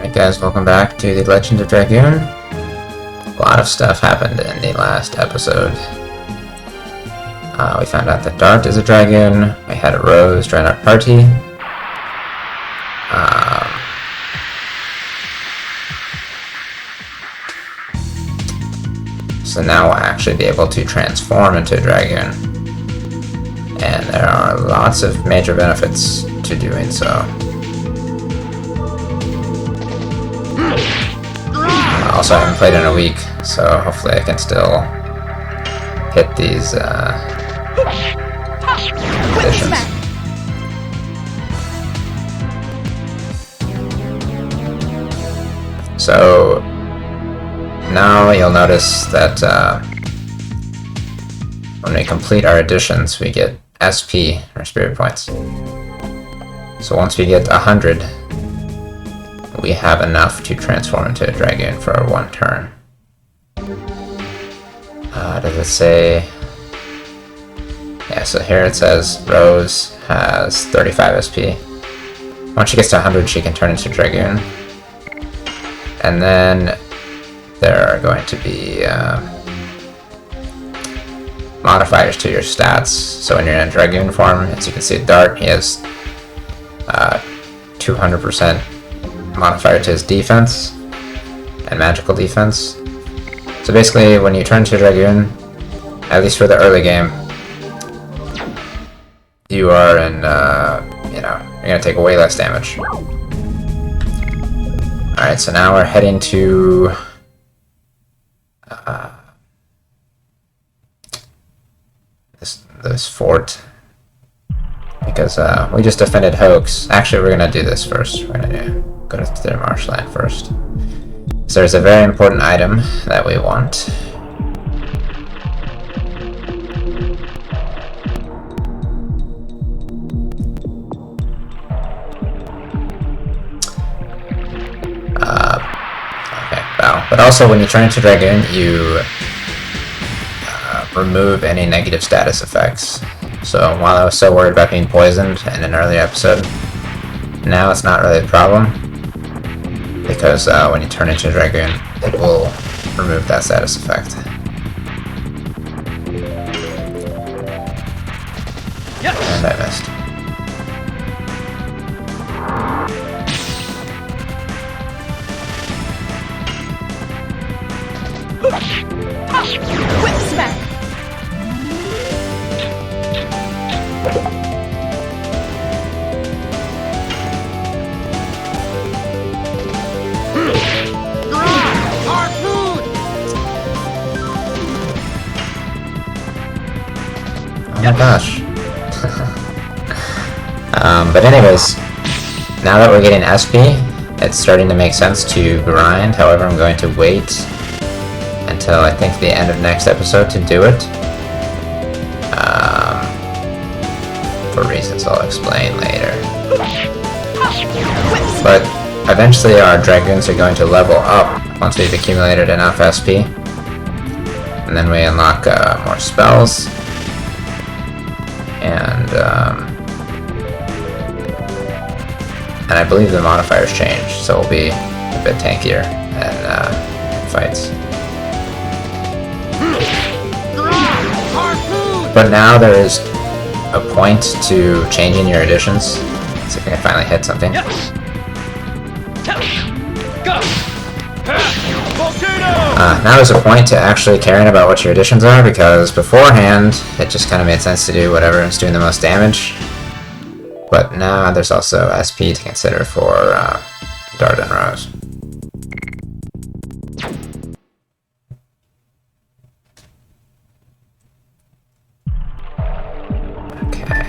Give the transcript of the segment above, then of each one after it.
Alright guys, welcome back to the Legend of Dragoon. A lot of stuff happened in the last episode. We found out that Dart is a dragoon, we had a Rose join our party. So now we'll actually be able to transform into a dragoon. And there are lots of major benefits to doing so. Also, I haven't played in a week, so hopefully I can still hit these conditions. So now you'll notice that when we complete our additions, we get SP, or spirit points. So once we get 100, we have enough to transform into a dragoon for one turn. Does it say? Yeah, so here it says Rose has 35 SP. Once she gets to 100, she can turn into dragoon. And then there are going to be modifiers to your stats. So when you're in dragoon form, as you can see, Dart, he has 200% modifier to his defense and magical defense. So basically, when you turn to dragoon, at least for the early game, you are in, you're gonna take way less damage. Alright, so now we're heading to this fort, because we just defended Hoax. Actually, we're gonna do this first. We're gonna go to the Marshland first. So there's a very important item that we want. Okay, Bow. But also, when you turn into Dragoon, you remove any negative status effects. So while I was so worried about being poisoned in an earlier episode, now it's not really a problem, because when you turn into a dragoon, it will remove that status effect. Yes. And I missed. Quick smack! Oh my gosh. But anyways, now that we're getting SP, it's starting to make sense to grind. However, I'm going to wait until I think the end of next episode to do it. For reasons I'll explain later. But eventually our dragoons are going to level up once we've accumulated enough SP. And then we unlock more spells. And I believe the modifiers change, so we'll be a bit tankier in fights. But now there is a point to changing your additions. Let's see if I can finally hit something. Now there's a point to actually caring about what your additions are, because beforehand it just kind of made sense to do whatever is doing the most damage. But now there's also SP to consider for Dart and Rose. Okay.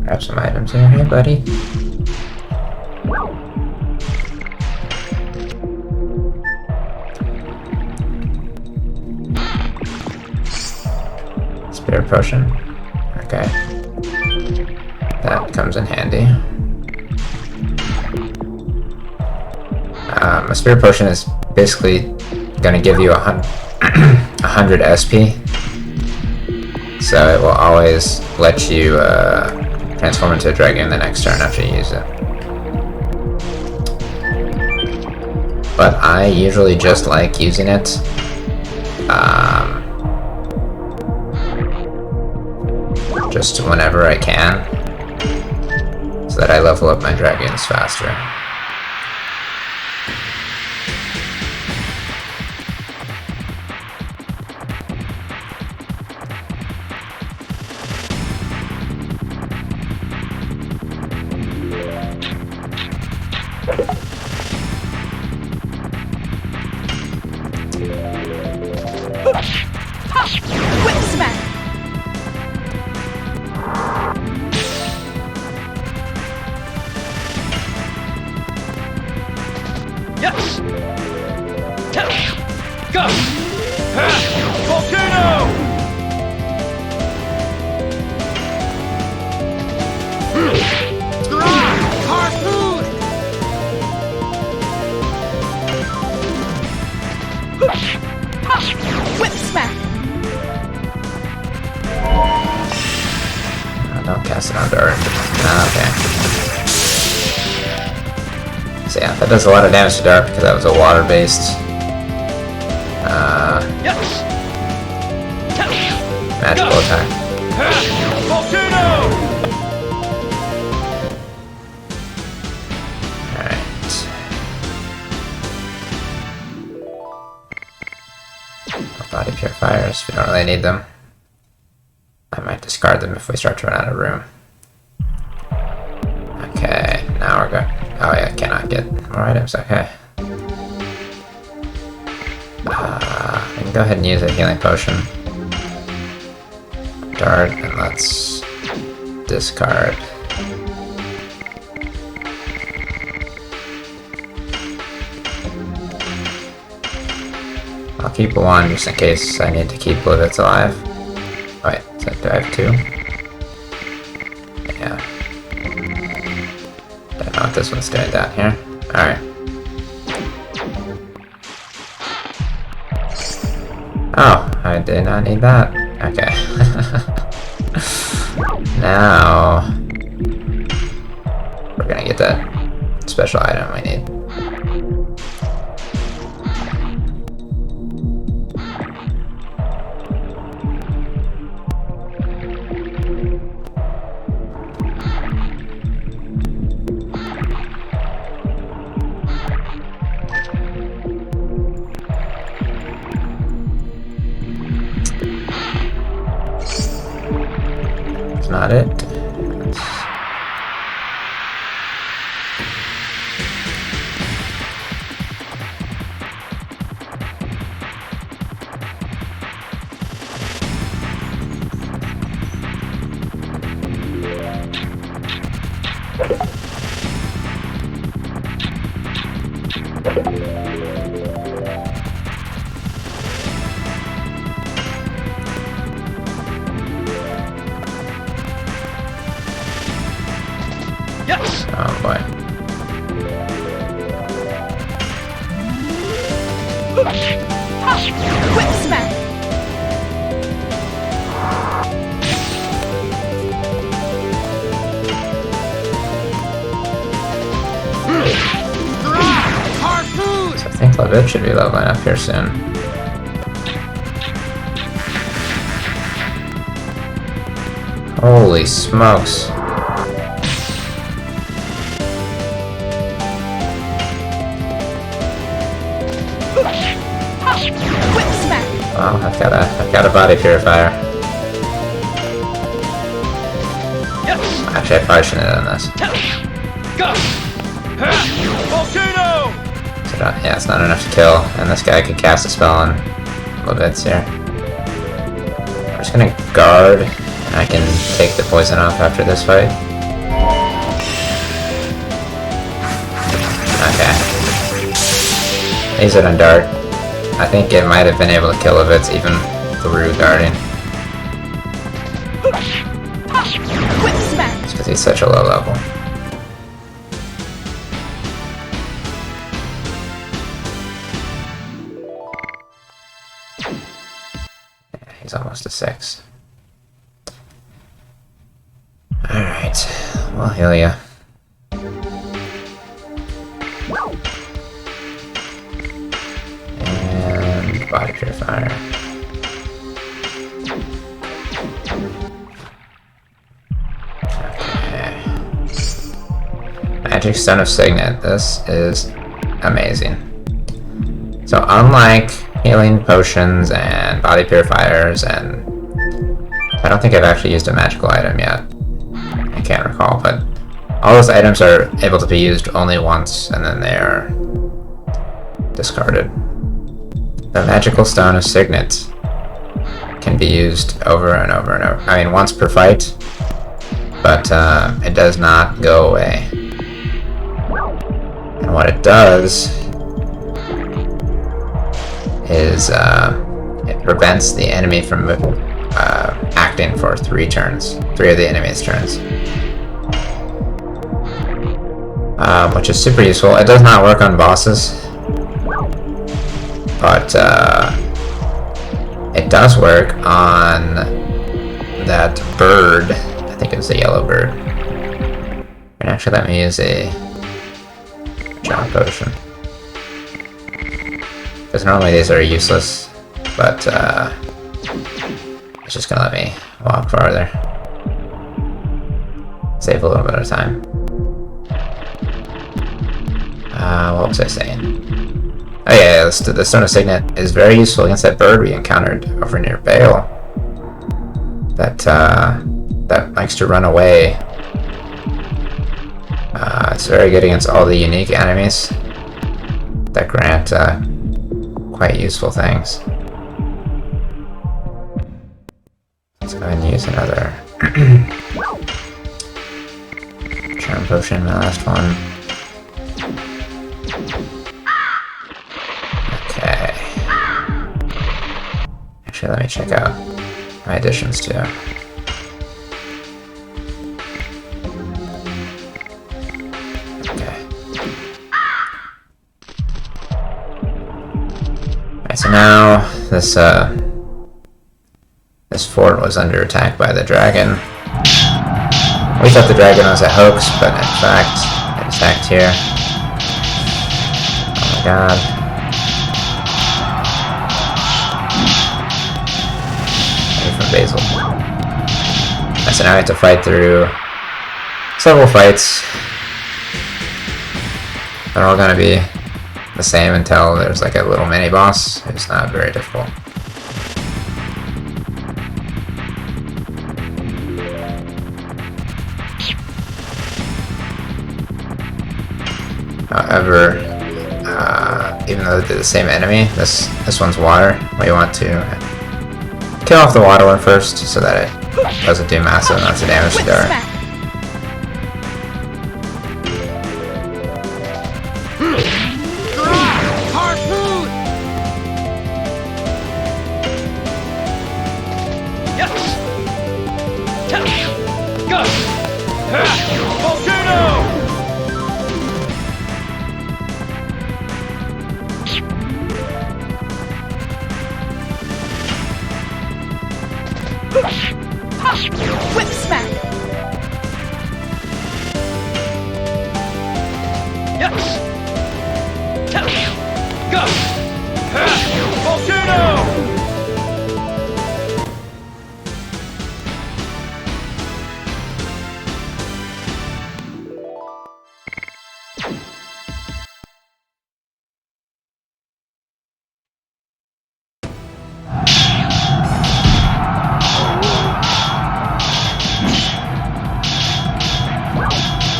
Grab some items here, hey buddy. Spirit potion. Okay. That comes in handy. A spirit potion is basically going to give you 100 SP. So it will always let you transform into a Dragoon the next turn after you use it. But I usually just like using it just whenever I can, so that I level up my Dragoons faster. Whip smack! Yes! Go! Volcano! Harpoon! Whip smack! Don't cast it on Dart. Okay. So yeah, that does a lot of damage to Dart because that was a water-based magical attack. Volcano! Alright. Body purifiers, we don't really need them. I might discard them if we start to run out of room. Okay, now we're good. Oh yeah, cannot get more items, okay. I can go ahead and use a healing potion. Dart, and let's discard. I'll keep one just in case I need to keep Livets alive. Oh, wait, so do I have two? Yeah. Don't know what this one's doing down here. Alright. Oh, I did not need that. Okay. Now we're gonna get that special item we need. Not it. Yes! Oh boy. Whip smack! Harpoon! So I think Livets should be leveling up here soon. Holy smokes. Whip smack! Wow, I've got a body purifier. Yes! Actually, I probably shouldn't have done this. Go! Volcano! So yeah, it's not enough to kill, and this guy could cast a spell on Livets here. I'm just gonna guard, and I can take the poison off after this fight. Okay. Use it on Dart. I think it might have been able to kill Livets even through darting. Whip smack! It's because he's such a low level. Yeah, he's almost a 6. Alright. Alright, we'll heal ya. And body purifier. Okay. Magic Stone of Signet. This is amazing. So unlike healing potions and body purifiers, and I don't think I've actually used a magical item yet. I can't recall, but all those items are able to be used only once and then they are discarded. The Magical Stone of Signet can be used over and over and over. I mean, once per fight, but it does not go away. And what it does is it prevents the enemy from acting for 3 turns. 3 of the enemy's turns. Which is super useful. It does not work on bosses, but it does work on that bird. I think it's a yellow bird. And actually let me use a jump potion. Because normally these are useless, but it's just gonna let me walk farther. Save a little bit of time. What was I saying? Oh yeah, the Stone of Signet is very useful against that bird we encountered over near Basil. That likes to run away. It's very good against all the unique enemies that grant quite useful things. Let's go ahead and use another charm potion, my last one. Okay. Actually, let me check out my additions too. Okay. Alright, so now this fort was under attack by the dragon. We thought the dragon was a hoax, but in fact, it attacked here. Oh my god. From Basil. So now I have to fight through several fights. They're all gonna be the same until there's like a little mini boss who's not very difficult. However, even though they're the same enemy, this one's water. We want to kill off the water one first so that it doesn't do massive amounts of damage to Dart. Harpoon! Yes! Go! Volcano! Whip smack! Yes! Go! Volcano!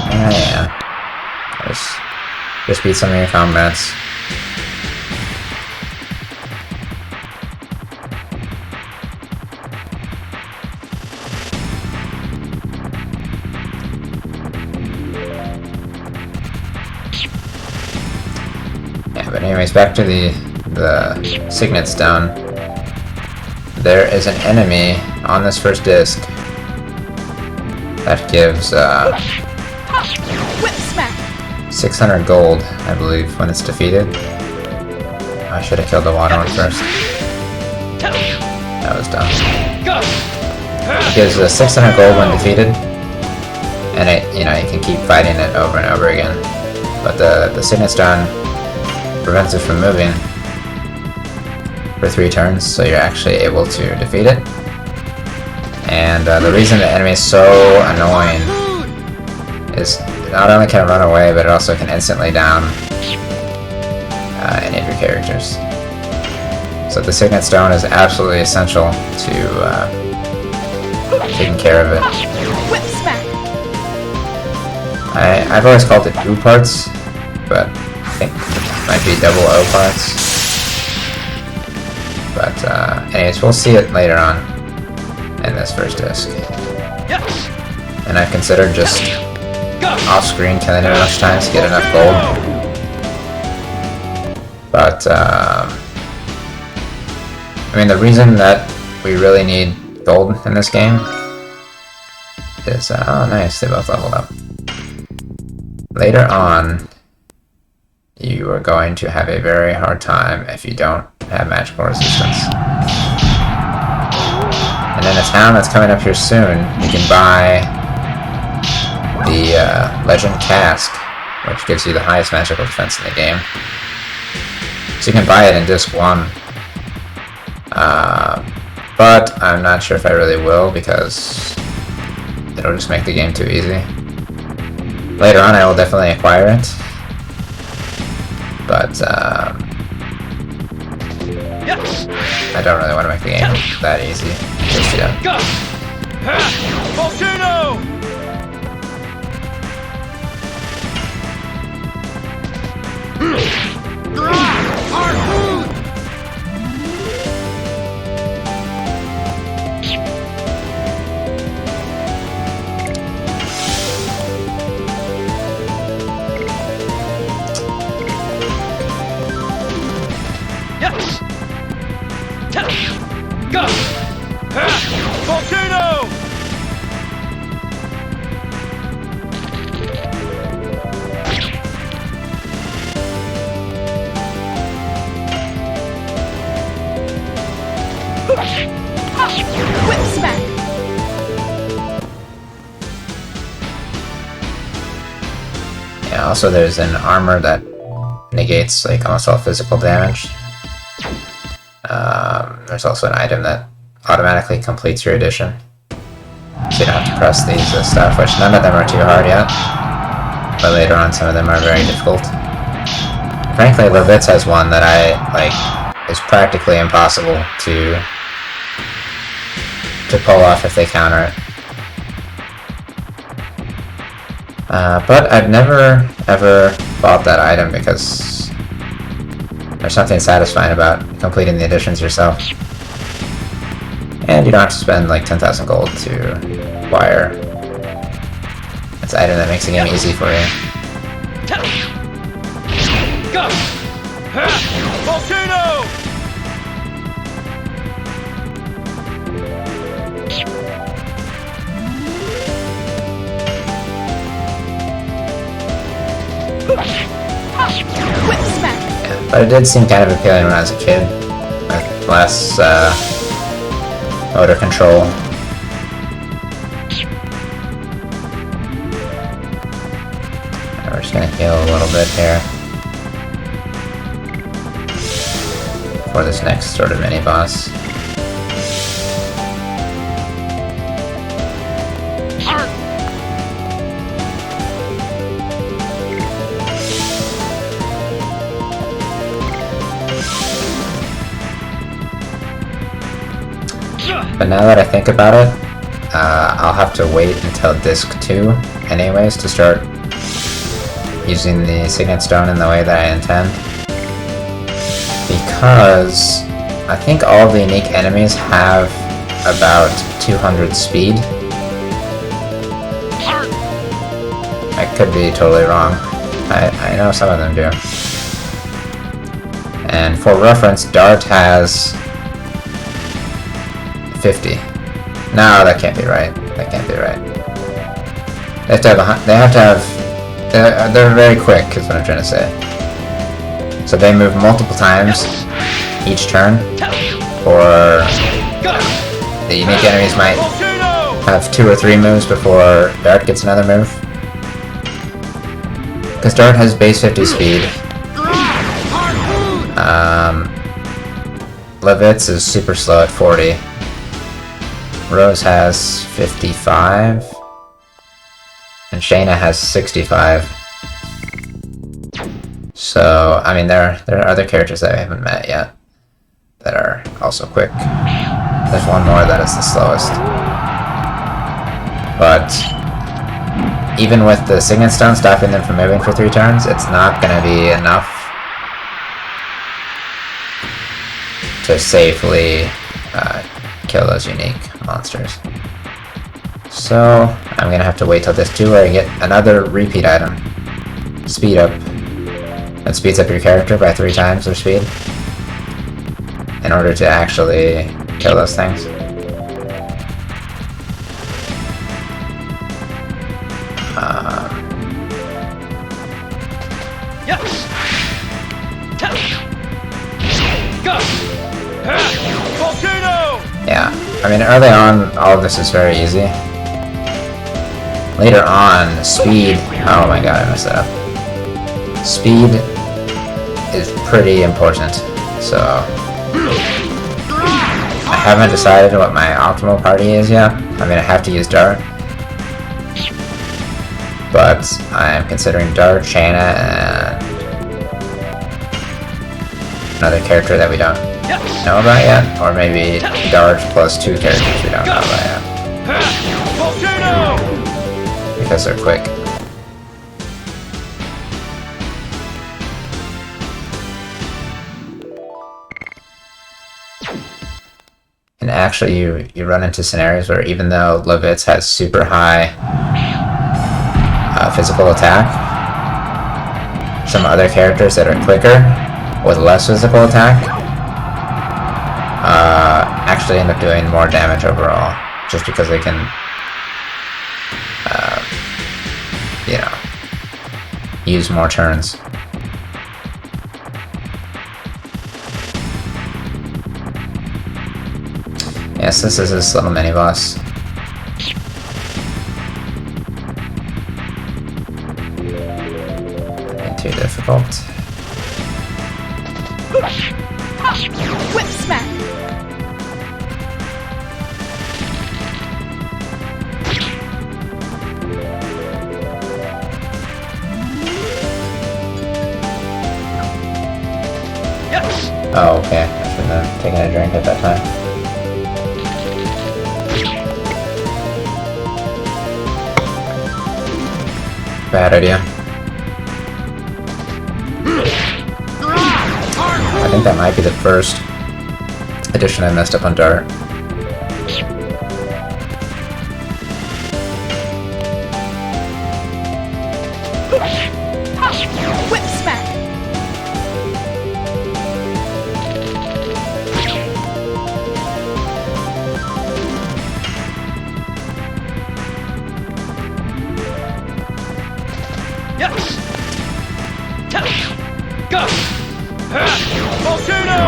Yeah. Just beat some of your combats. Yeah, but anyways, back to the Signet Stone. There is an enemy on this first disc that gives Whip smack! 600 gold, I believe, when it's defeated. I should have killed the water one first. That was dumb. Go! It gives 600 gold when defeated, and you can keep fighting it over and over again. But the Signet Stone prevents it from moving for 3 turns, so you're actually able to defeat it. And the reason the enemy is so annoying is not only can it run away, but it also can instantly down any of your characters. So the Signet Stone is absolutely essential to taking care of it. Whip smack. I've always called it O parts, but I think it might be double O parts. But anyways, we'll see it later on in this first disc. Yes. And I've considered just off-screen killing it a bunch of times to get enough gold. But I mean, the reason that we really need gold in this game is oh nice, they both leveled up. Later on, you are going to have a very hard time if you don't have magical resistance. And in a town that's coming up here soon, you can buy the Legend Cask, which gives you the highest magical defense in the game. So you can buy it in Disc 1. But I'm not sure if I really will, because it'll just make the game too easy. Later on I will definitely acquire it, but Yes. I don't really want to make the game that easy just yet. Go. Volcano. Harpoon. Yes. Go. Volcano. Whip smack. Yeah, also there's an armor that negates like almost all physical damage. There's also an item that automatically completes your addition. So you don't have to press these stuff, which none of them are too hard yet. But later on some of them are very difficult. Frankly, Levitz has one that is practically impossible to pull off if they counter it. But I've never ever bought that item because there's something satisfying about completing the additions yourself. And you don't have to spend like 10,000 gold to acquire. It's an item that makes the game easy for you. Go. Volcano. Whip smack. Yeah, but it did seem kind of appealing when I was a kid, with less motor control. And we're just gonna heal a little bit here for this next sort of mini boss. But now that I think about it, I'll have to wait until Disc 2 anyways to start using the Signet Stone in the way that I intend. Because I think all of the unique enemies have about 200 speed. I could be totally wrong. I know some of them do. And for reference, Dart has 50. No, that can't be right. That can't be right. They have to have. They're very quick, is what I'm trying to say. So they move multiple times each turn, or the unique enemies might have 2 or 3 moves before Dart gets another move. Because Dart has base 50 speed. Levitz is super slow at 40. Rose has 55. And Shayna has 65. So, I mean, there are other characters that I haven't met yet that are also quick. There's one more that is the slowest. But even with the Signet Stone stopping them from moving for 3 turns, it's not going to be enough to safely kill those unique monsters. So I'm going to have to wait till this 2 where I get another repeat item. Speed up. That speeds up your character by 3 times their speed in order to actually kill those things. Yes. Go. Volcano. Yeah, I mean, early on, all of this is very easy. Later on, speed... Oh my god, I messed that up. Speed is pretty important, so... I haven't decided what my optimal party is yet. I mean, I have to use Dart. But I'm considering Dart, Shayna, and... another character that we don't know about yet, or maybe Dart plus 2 characters we don't know about yet. Because they're quick. And actually you run into scenarios where even though Levitz has super high physical attack, some other characters that are quicker with less physical attack actually end up doing more damage overall, just because they can, you know, use more turns. Yes, this is this little mini-boss. Nothing too difficult. Whip smack. Yes. Oh, okay. I should have taken a drink at that time. Bad idea. I think that might be the first edition I messed up on Dart. Whip smack. Yes. Go. Volcano.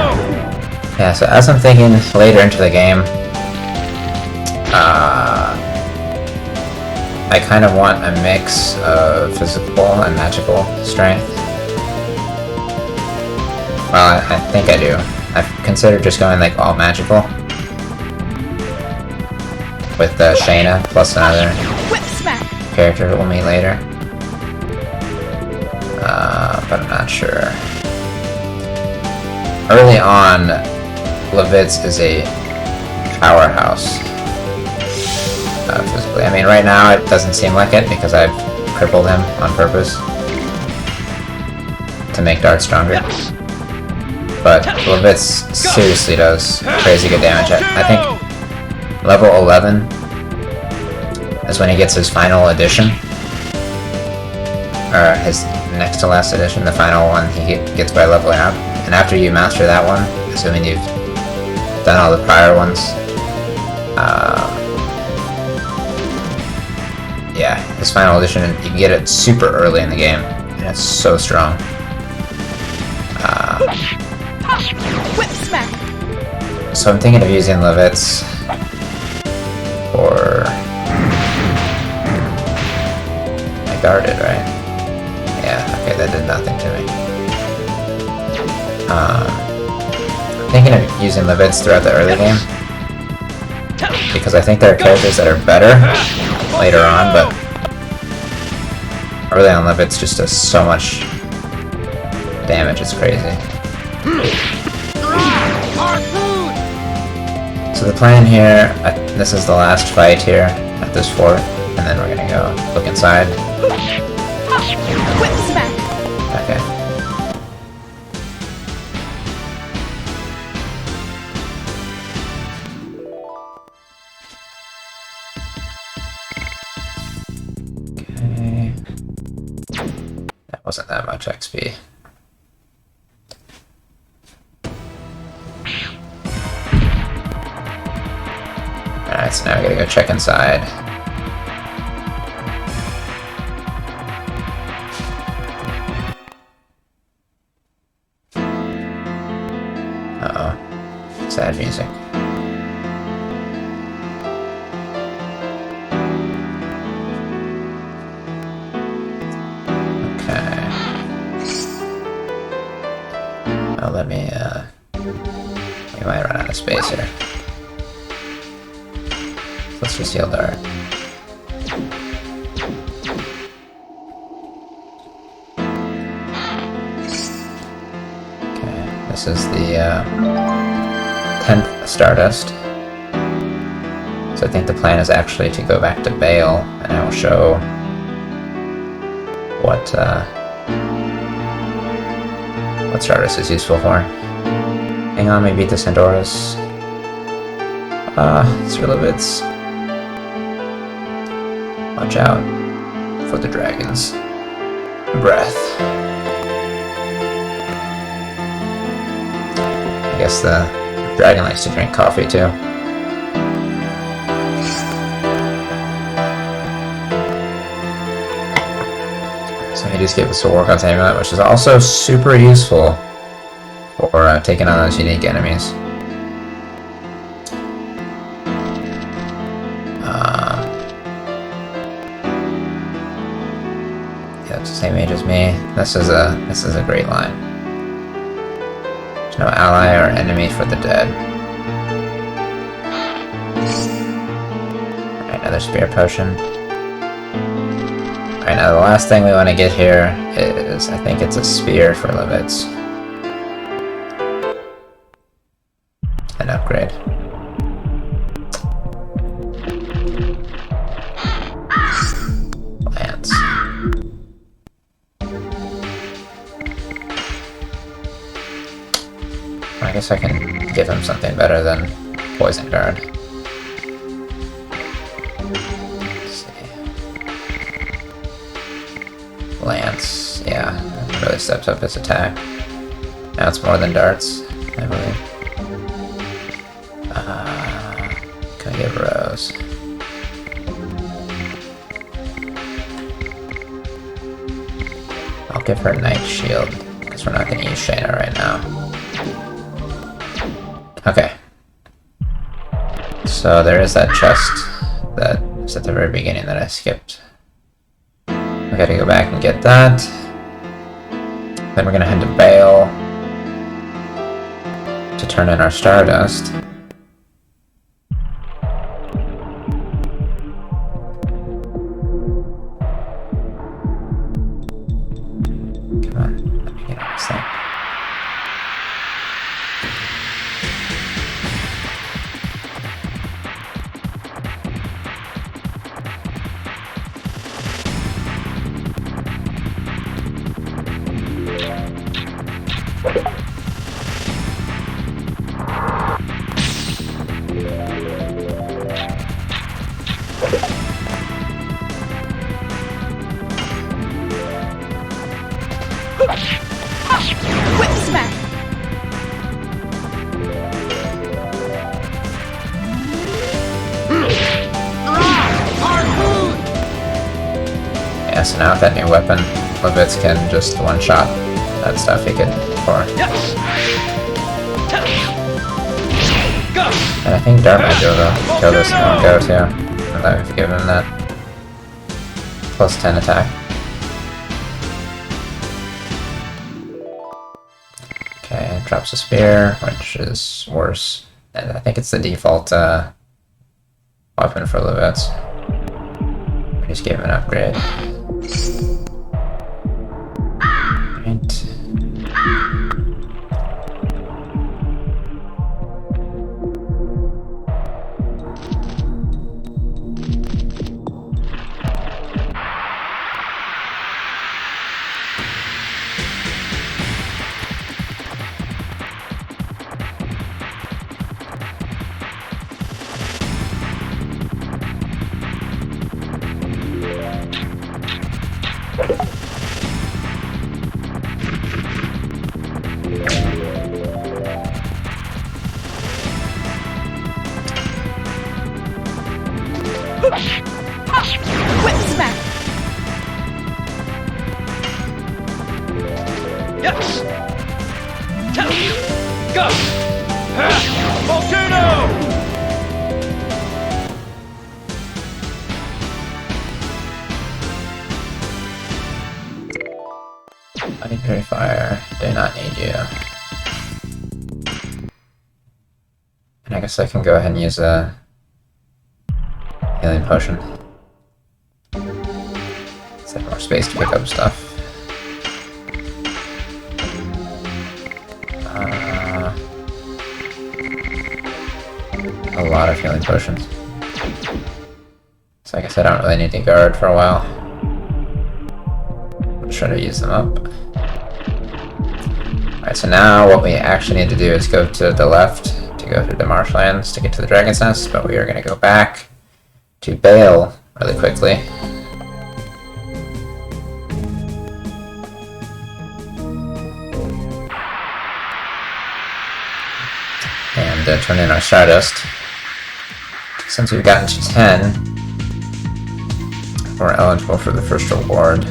Yeah, so as I'm thinking later into the game, I kind of want a mix of physical and magical strength. Well, I think I do. I've considered just going like all magical with Shayna plus another Whip smack. character that we'll meet later. But I'm not sure. Early on, Levitz is a powerhouse physically. I mean, right now it doesn't seem like it because I've crippled him on purpose to make Dart stronger. Yes. But Levitz seriously does crazy good damage. I think level 11 is when he gets his final edition. Or his next to last edition, the final one he gets by leveling up. And after you master that one, assuming you've done all the prior ones, yeah, his final edition, you can get it super early in the game, and it's so strong. Whip smack. So I'm thinking of using Levitz for I guarded, right? Yeah, okay, that did nothing to me. Thinking of using Livets throughout the early game, because I think there are characters that are better later on, but early on Livets just does so much damage, it's crazy. So the plan here, this is the last fight here at this fort, and then we're gonna go look inside. Whip smack. Okay. Okay. That wasn't that much XP. Alright, so now we gotta go check inside. Uh-oh. Sad music. Okay. Oh, let me, we might run out of space here. Let's just heal Dart. Okay, this is the 10th stardust. So I think the plan is actually to go back to Basil, and I will show what stardust is useful for. Hang on, maybe beat the Sandoras. It's Rilovitz. Watch out for the dragon's breath. I guess the dragon likes to drink coffee too. So he just gave us a Warcock's amulet, which is also super useful for taking on those unique enemies. Same age as me. This is a great line. There's no ally or enemy for the dead. Alright, another spear potion. Alright, now the last thing we want to get here is, I think it's a spear for Livets. An upgrade. Lance. I guess I can give him something better than Poison Guard. Let's see. Lance, yeah, really steps up his attack. Now it's more than darts, I believe. Can I give Rose? I'll give her Night Shield, because we're not going to use Shayna right now. Okay. So there is that chest that was at the very beginning that I skipped. We gotta go back and get that. Then we're gonna head to Basil to turn in our stardust. Come on, let me get on this thing. Whip smack. Yeah, so now with that new weapon, Livets can just one-shot that stuff he could before. And I think Dart might be able to kill this in one go too, now that we've given him that +10 attack. drops a spear, which is worse. And I think it's the default weapon for Levets. We just gave him an upgrade. Right. Whip smack! Yes! Go! Volcano! Body Purifier, do not need you. And I guess I can go ahead and use a healing potion. Let's have more space to pick up stuff. A lot of healing potions. So I guess I don't really need to guard for a while. I'll try to use them up. Alright, so now what we actually need to do is go to the left to go through the Marshlands to get to the Dragon's Nest, but we are going to go back to Basil really quickly. And turn in our stardust. Since we've gotten to 10, we're eligible for the first reward,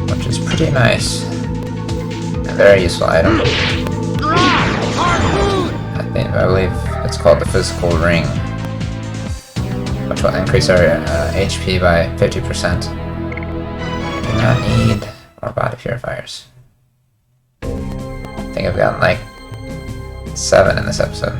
which is pretty nice. A very useful item. I believe it's called the physical ring, which will increase our HP by 50%. Do not need more body purifiers. I think I've gotten like 7 in this episode.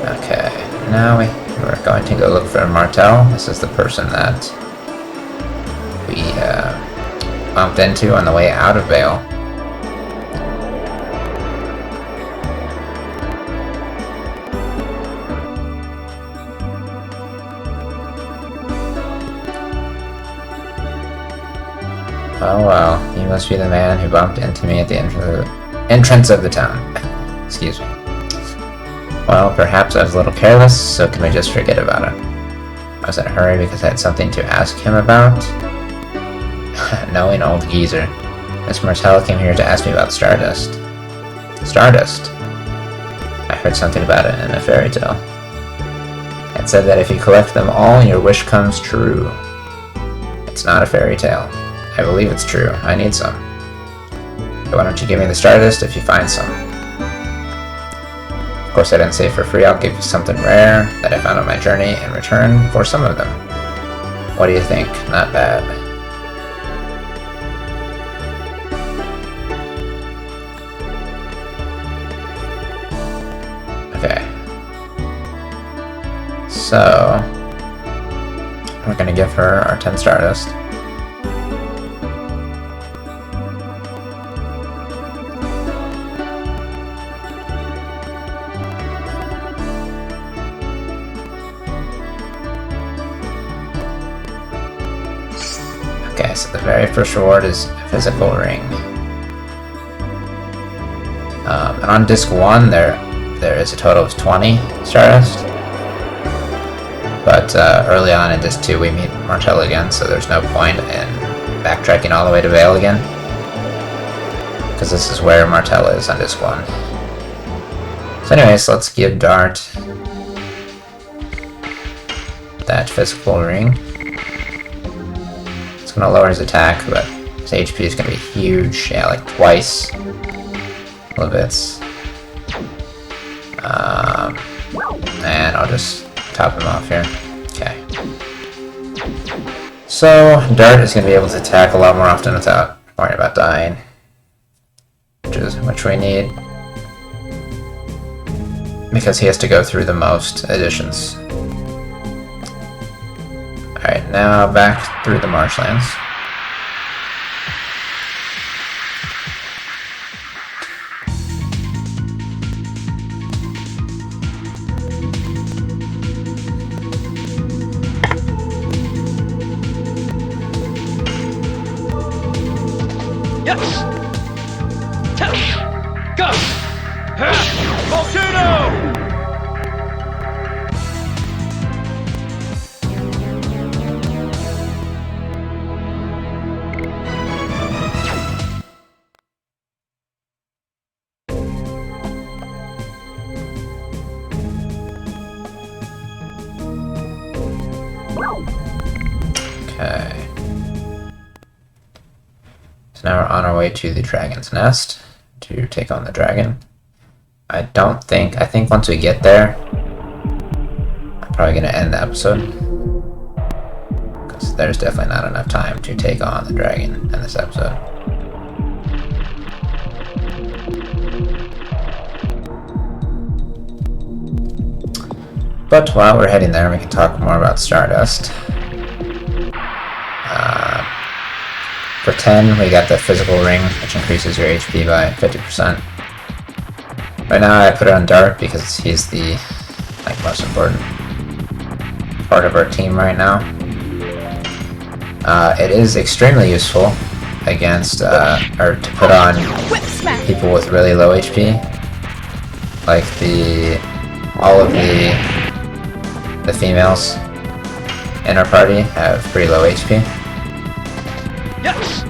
Okay, now we're going to go look for Martel. This is the person that we bumped into on the way out of Basil. Oh well, you must be the man who bumped into me at the entrance of the town. Excuse me. Well, perhaps I was a little careless, so can we just forget about it? I was in a hurry because I had something to ask him about. Knowing old geezer. Miss Martel came here to ask me about stardust. Stardust? I heard something about it in a fairy tale. It said that if you collect them all, your wish comes true. It's not a fairy tale. I believe it's true. I need some. So why don't you give me the stardust if you find some? Of course, I didn't say for free. I'll give you something rare that I found on my journey in return for some of them. What do you think? Not bad. Okay. So, we're gonna give her our 10 stardust. Okay, so the very first reward is a physical ring. And on disc 1, there is a total of 20 stardust. But early on in disc 2, we meet Martel again, so there's no point in backtracking all the way to Basil again, because this is where Martel is on disc 1. So anyways, let's give Dart that physical ring. It's going to lower his attack, but His HP is gonna be huge. Yeah, like twice. A little bits. And I'll just top him off here. Okay. So, Dart is going to be able to attack a lot more often without worrying about dying. Which we need. Because he has to go through the most additions. Alright, now back through the Marshlands. Yes! Go! Volcano! Okay. So now we're on our way to the Dragon's Nest to take on the dragon. I think once we get there, I'm probably going to end the episode. Because there's definitely not enough time to take on the dragon in this episode. But while we're heading there, we can talk more about Stardust. For 10, we got the physical ring, which increases your HP by 50%. Right now I put it on Dart because he's the most important part of our team right now. It is extremely useful against, or to put on people with really low HP. Like all of the females in our party have pretty low HP. Yes!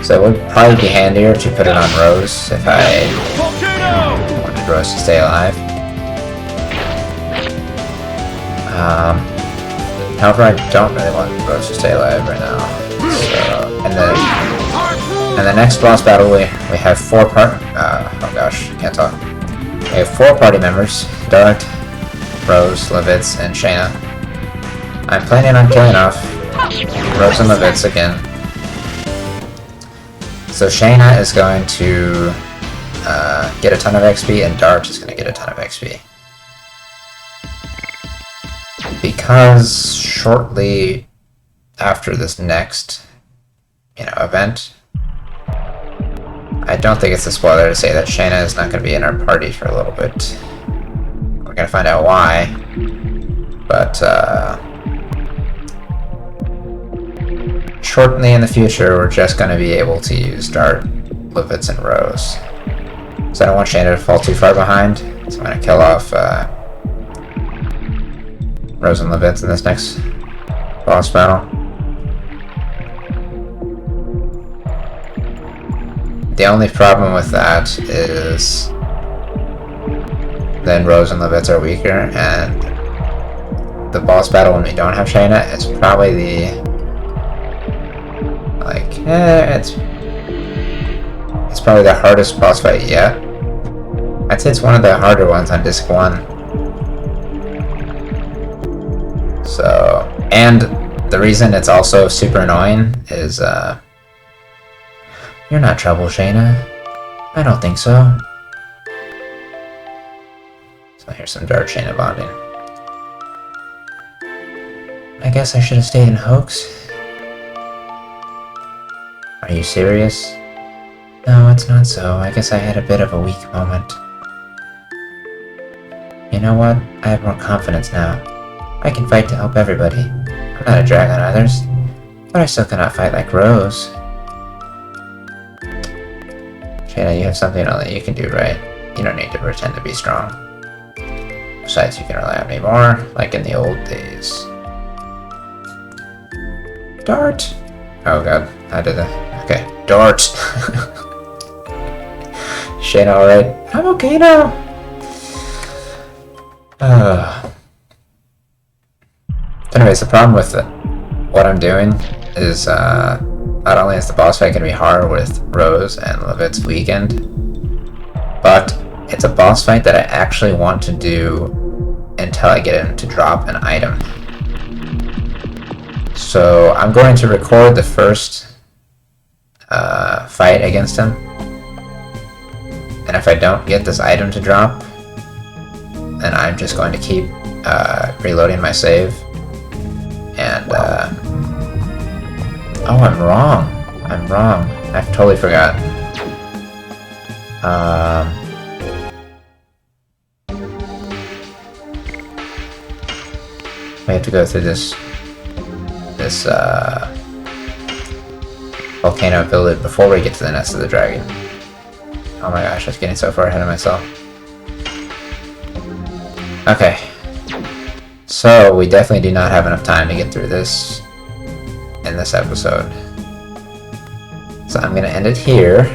So it would probably be handier to put it on Rose if I wanted Rose to stay alive. However, I don't really want Rose to stay alive right now. So, and the next boss battle, we have oh gosh, can't talk. We have 4 party members: Dart, Rose, Levitz, and Shayna. I'm planning on killing off Rose and Levitz again. So Shayna is going to get a ton of XP, and Dart is going to get a ton of XP. Because shortly after this next, event, I don't think it's a spoiler to say that Shayna is not going to be in our party for a little bit. We're going to find out why, but shortly in the future, we're just going to be able to use Dart, Levitz, and Rose. So I don't want Shayna to fall too far behind, so I'm going to kill off Rose and Levitz in this next boss battle. The only problem with that is then Rose and Levitz are weaker, and the boss battle when we don't have Shayna is probably the it's probably the hardest boss fight yet. I'd say it's one of the harder ones on Disc 1. So, and the reason it's also super annoying is, you're not trouble, Shayna. I don't think so. So here's some Dart Shayna bonding. I guess I should have stayed in Hoax. Are you serious? No, it's not so. I guess I had a bit of a weak moment. You know what? I have more confidence now. I can fight to help everybody. I'm not a drag on others, but I still cannot fight like Rose. Shayna, you have something only you can do right. You don't need to pretend to be strong. Besides, you can rely on me more, like in the old days. Dart! Oh god, I did that. Okay, Dart! Shayna, alright? I'm okay now! Anyways, the problem with what I'm doing is, not only is the boss fight going to be hard with Rose and Levit's weakened, but it's a boss fight that I actually want to do until I get him to drop an item. So I'm going to record the first fight against him, and if I don't get this item to drop, then I'm just going to keep reloading my save. And oh, I'm wrong. I totally forgot. We have to go through this volcano village before we get to the nest of the dragon. Oh my gosh, I was getting so far ahead of myself. Okay. So, we definitely do not have enough time to get through this in this episode. So I'm going to end it here.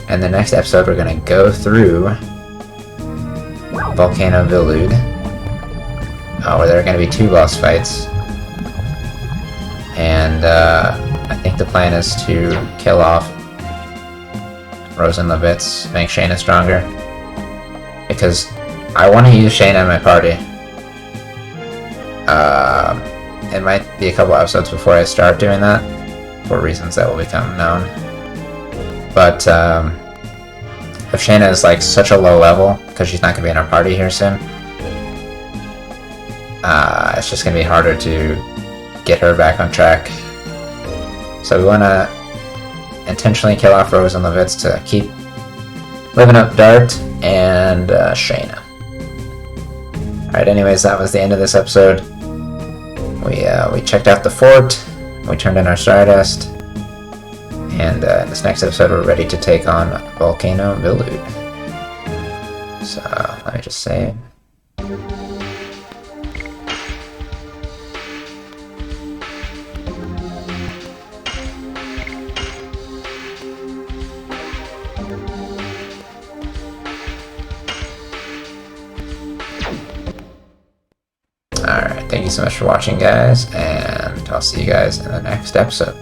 And the next episode we're going to go through Volcano Village, where there are going to be 2 boss fights. And I think the plan is to kill off Rose and Levitz, make Shayna stronger. Because I want to use Shayna in my party. It might be a couple episodes before I start doing that, for reasons that will become known. But if Shayna is like such a low level, because she's not going to be in our party here soon, it's just going to be harder to get her back on track. So we want to intentionally kill off Rose and Levitz to keep living up Dart and Shayna. Alright, anyways, that was the end of this episode. We checked out the fort, we turned in our stardust, and in this next episode we're ready to take on Volcano Village. So, let me just save. Alright, thank you so much for watching, guys, and I'll see you guys in the next episode.